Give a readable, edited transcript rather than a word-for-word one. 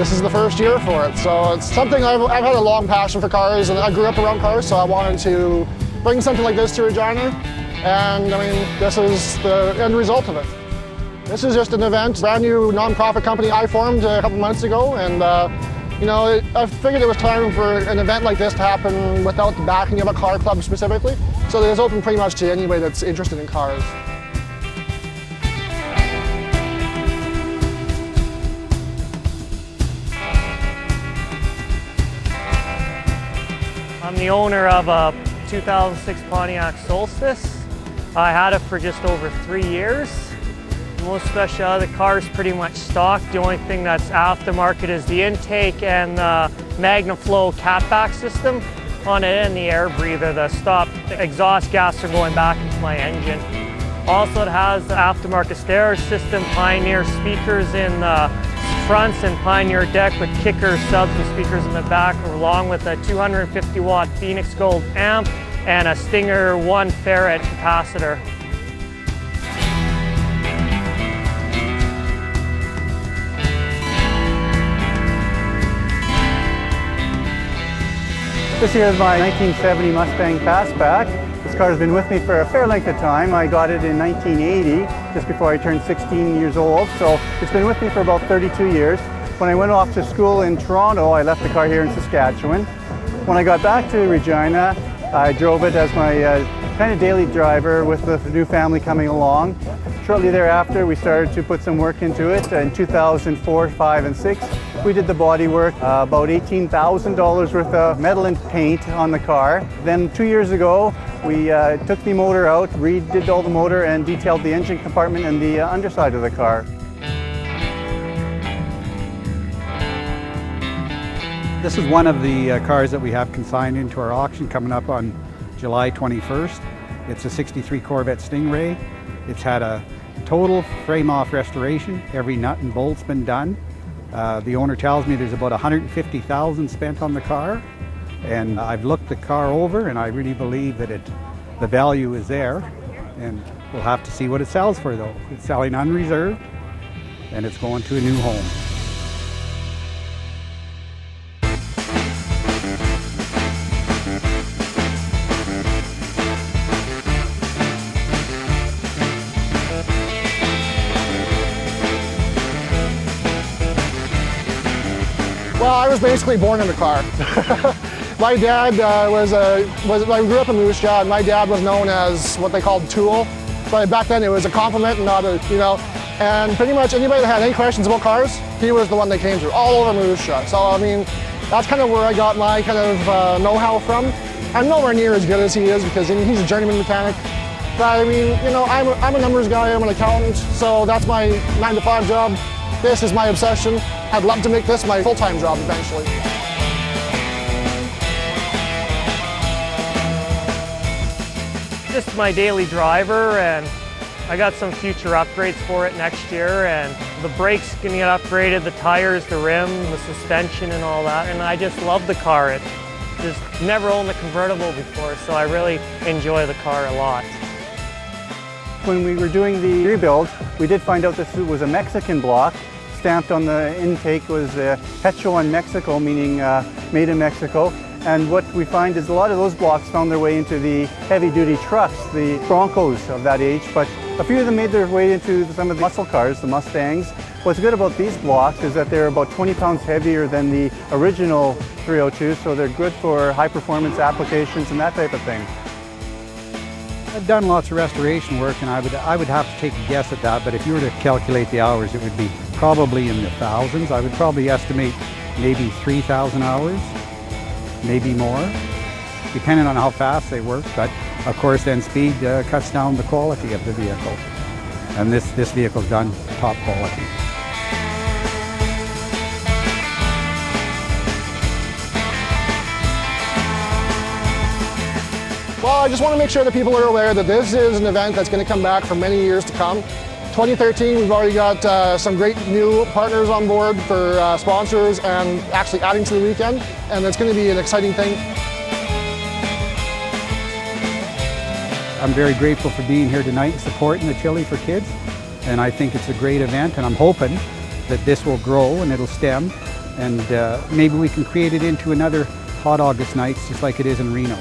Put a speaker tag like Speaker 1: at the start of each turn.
Speaker 1: this is the first year for it. So it's something I've had a long passion for cars, and I grew up around cars, so I wanted to bring something like this to Regina. And I mean, this is the end result of it. This is just an event, brand new non-profit company I formed a couple months ago, and you know, I figured it was time for an event like this to happen without the backing of a car club specifically. So it's open pretty much to anybody that's interested in cars.
Speaker 2: I'm the owner of a 2006 Pontiac Solstice. I had it for just over 3 years. The most special out of the car is pretty much stock. The only thing that's aftermarket is the intake and the MagnaFlow catback system on it, and the air breather to stop the exhaust gas from going back into my engine. Also, it has the aftermarket stereo system, Pioneer speakers in the fronts and Pioneer deck with kicker subs and speakers in the back, along with a 250 watt Phoenix Gold amp and a Stinger 1 Ferret capacitor.
Speaker 3: This here is my 1970 Mustang Fastback. This car has been with me for a fair length of time. I got it in 1980, just before I turned 16 years old, so it's been with me for about 32 years. When I went off to school in Toronto, I left the car here in Saskatchewan. When I got back to Regina, I drove it as my kind of daily driver with the new family coming along. Shortly thereafter, we started to put some work into it. In 2004, 5, and 6, we did the body work, about $18,000 worth of metal and paint on the car. Then 2 years ago, we took the motor out, redid all the motor, and detailed the engine compartment and the underside of the car.
Speaker 4: This is one of the cars that we have consigned into our auction coming up on July 21st. It's a 63 Corvette Stingray. It's had a total frame-off restoration. Every nut and bolt's been done. The owner tells me there's about $150,000 spent on the car, and I've looked the car over, and I really believe that the value is there, and we'll have to see what it sells for though. It's selling unreserved, and it's going to a new home.
Speaker 1: Well, I was basically born in the car. My dad I grew up in Moose Jaw, and my dad was known as what they called Tool. But back then it was a compliment and not a, you know, and pretty much anybody that had any questions about cars, he was the one they came to, all over Moose Jaw. So I mean, that's kind of where I got my kind of know-how from. I'm nowhere near as good as he is because he's a journeyman mechanic. But I mean, you know, I'm a numbers guy, I'm an accountant, so that's my 9-to-5 job. This is my obsession. I'd love to make this my full-time job eventually.
Speaker 2: Just my daily driver, and I got some future upgrades for it next year, and the brakes can get upgraded, the tires, the rim, the suspension and all that, and I just love the car. It just never owned a convertible before, so I really enjoy the car a lot.
Speaker 3: When we were doing the rebuild, we did find out this was a Mexican block. Stamped on the intake was Hecho en Mexico, meaning made in Mexico. And what we find is a lot of those blocks found their way into the heavy-duty trucks, the Broncos of that age, but a few of them made their way into some of the muscle cars, the Mustangs. What's good about these blocks is that they're about 20 pounds heavier than the original 302, so they're good for high-performance applications and that type of thing.
Speaker 4: I've done lots of restoration work, and I would have to take a guess at that, but if you were to calculate the hours, it would be probably in the thousands. I would probably estimate maybe 3,000 hours, maybe more, depending on how fast they work. But of course, then speed cuts down the quality of the vehicle, and this vehicle's done top quality.
Speaker 1: Well, I just want to make sure that people are aware that this is an event that's going to come back for many years to come. 2013, we've already got some great new partners on board for sponsors and actually adding to the weekend, and it's going to be an exciting thing.
Speaker 4: I'm very grateful for being here tonight and supporting the Chili for Kids, and I think it's a great event, and I'm hoping that this will grow and it'll stem and maybe we can create it into another Hot August Nights just like it is in Reno.